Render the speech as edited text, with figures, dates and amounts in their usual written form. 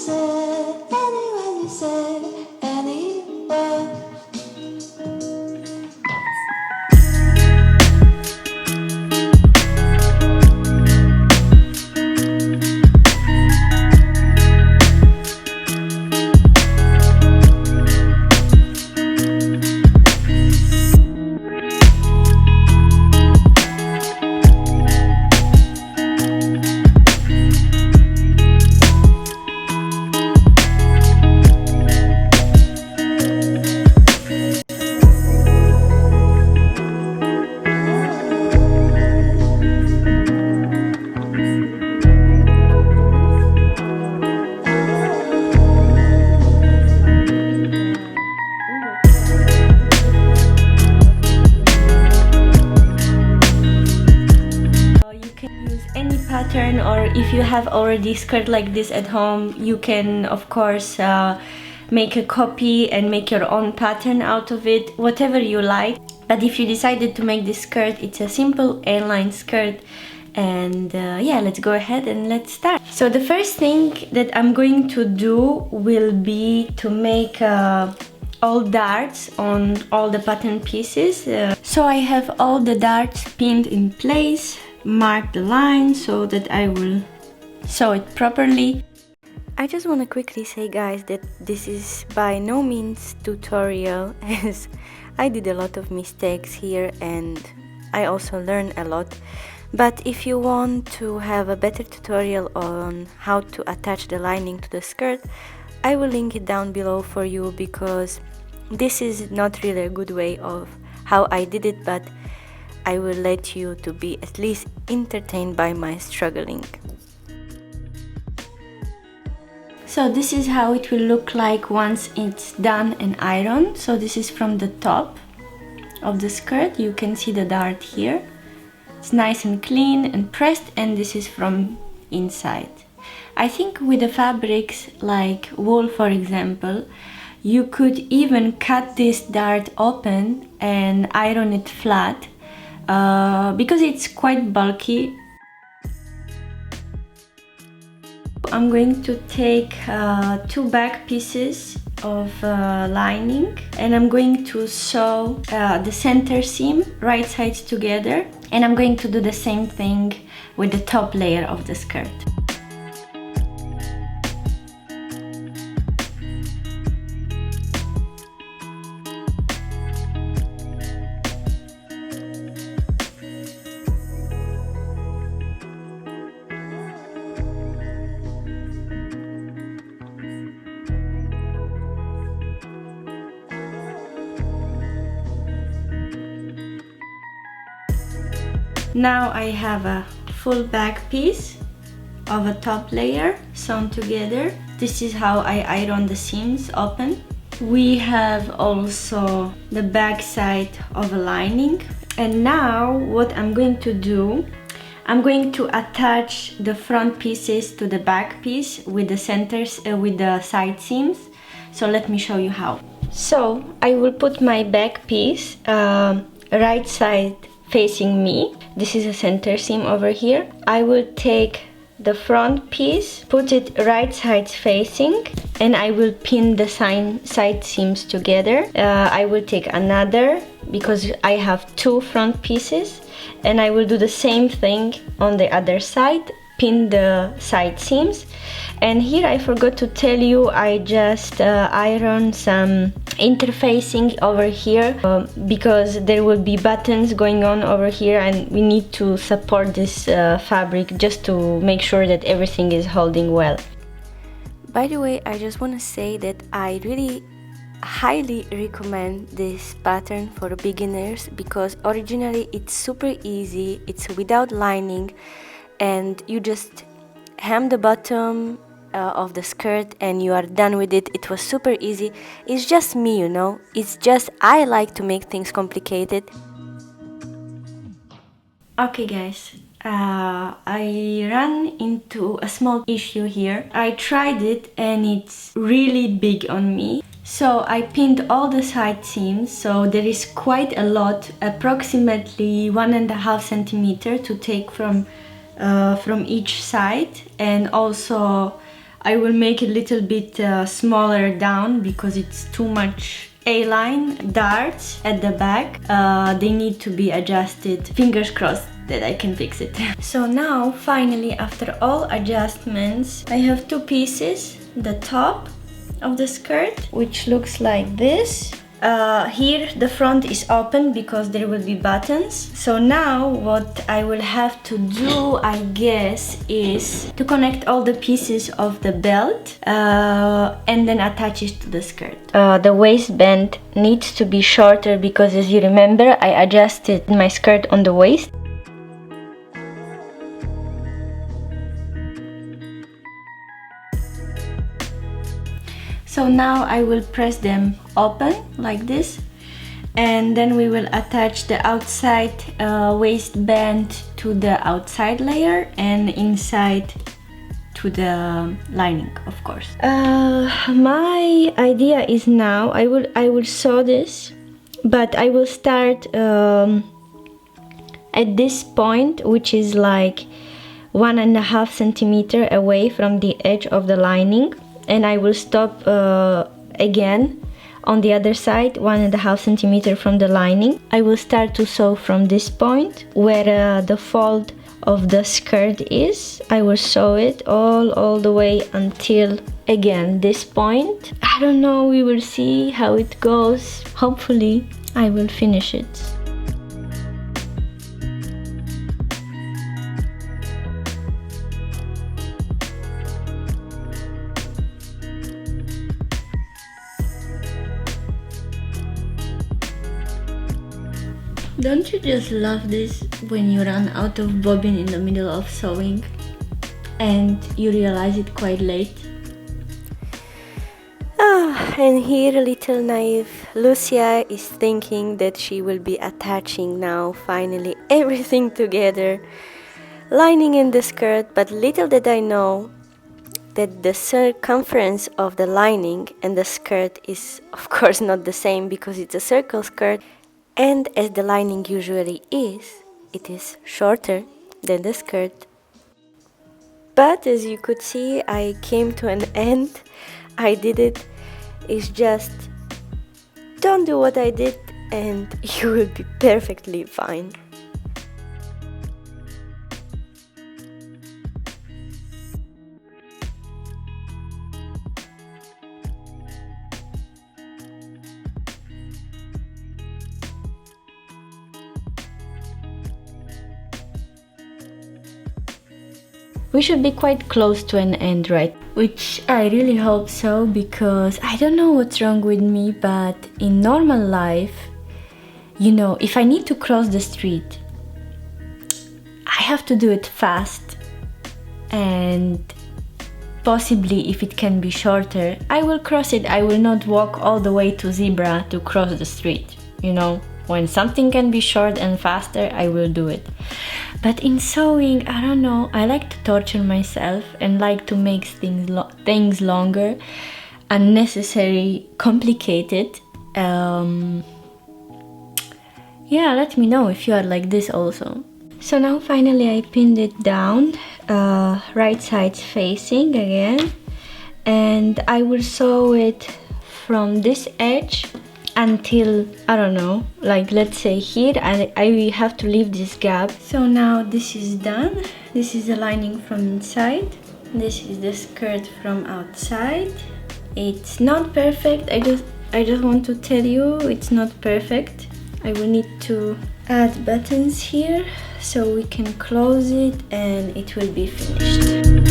say, anywhere you say, anywhere. Pattern, or if you have already skirt like this at home, you can of course make a copy and make your own pattern out of it, whatever you like. But if you decided to make this skirt, it's a simple A-line skirt. And yeah, let's go ahead and let's start. So the first thing that I'm going to do will be to make all darts on all the pattern pieces. So I have all the darts pinned in place, mark the line so that I will sew it properly. I just want to quickly say, guys, that this is by no means tutorial, as I did a lot of mistakes here and I also learned a lot. But if you want to have a better tutorial on how to attach the lining to the skirt, I will link it down below for you, because this is not really a good way of how I did it, but I will let you to be at least entertained by my struggling. So this is how it will look like once it's done and ironed. So this is from the top of the skirt. You can see the dart here. It's nice and clean and pressed, and this is from inside. I think with the fabrics like wool, for example, you could even cut this dart open and iron it flat. Because it's quite bulky. I'm going to take two back pieces of lining, and I'm going to sew the center seam right sides together, and I'm going to do the same thing with the top layer of the skirt. Now I have a full back piece of a top layer sewn together. This is how I iron the seams open. We have also the back side of a lining. And now what I'm going to do, I'm going to attach the front pieces to the back piece with the centers, with the side seams. So let me show you how. So I will put my back piece right side facing me. This is a center seam over here. I will take the front piece, put it right sides facing, and I will pin the side seams together. I will take another, because I have two front pieces, and I will do the same thing on the other side, pin the side seams. And here I forgot to tell you, I just ironed some interfacing over here because there will be buttons going on over here, and we need to support this fabric just to make sure that everything is holding well. By the way, I just want to say that I really highly recommend this pattern for beginners, because originally it's super easy, it's without lining, and you just hem the bottom of the skirt and you are done with it. It was super easy. It's just me, you know, it's just I like to make things complicated. Okay guys, I ran into a small issue here. I tried it and it's really big on me. So I pinned all the side seams, so there is quite a lot, approximately 1.5 centimeters to take from each side, and also I will make it a little bit smaller down because it's too much A-line darts at the back. They need to be adjusted. Fingers crossed that I can fix it. So now, finally, after all adjustments, I have two pieces. The top of the skirt, which looks like this. Here the front is open because there will be buttons. So now what I will have to do, I guess, is to connect all the pieces of the belt and then attach it to the skirt. The waistband needs to be shorter because, as you remember, I adjusted my skirt on the waist. So now I will press them open like this, and then we will attach the outside waistband to the outside layer and inside to the lining, of course. My idea is now I will sew this, but I will start at this point, which is like 1.5 centimeter away from the edge of the lining. And I will stop again on the other side, 1.5 centimeter from the lining. I will start to sew from this point where the fold of the skirt is. I will sew it all the way until, again, this point. I don't know, we will see how it goes. Hopefully I will finish it. Don't you just love this when you run out of bobbin in the middle of sewing and you realize it quite late? And here little naive Lucia is thinking that she will be attaching now finally everything together, lining in the skirt, but little did I know that the circumference of the lining and the skirt is of course not the same because it's a circle skirt. And as the lining usually is, it is shorter than the skirt. But as you could see, I came to an end. I did it. It's just, don't do what I did and you will be perfectly fine. We should be quite close to an end, right? Which I really hope so, because I don't know what's wrong with me, but in normal life, you know, if I need to cross the street, I have to do it fast, and possibly if it can be shorter, I will cross it. I will not walk all the way to zebra to cross the street, you know? When something can be short and faster, I will do it. But in sewing, I don't know, I like to torture myself and like to make things longer, unnecessary, complicated. Yeah, let me know if you are like this also. So now finally I pinned it down, right sides facing again, and I will sew it from this edge until, I don't know, like let's say here, and I have to leave this gap. So now this is done. This is the lining from inside. This is the skirt from outside. It's not perfect. I just want to tell you it's not perfect. I will need to add buttons here so we can close it and it will be finished.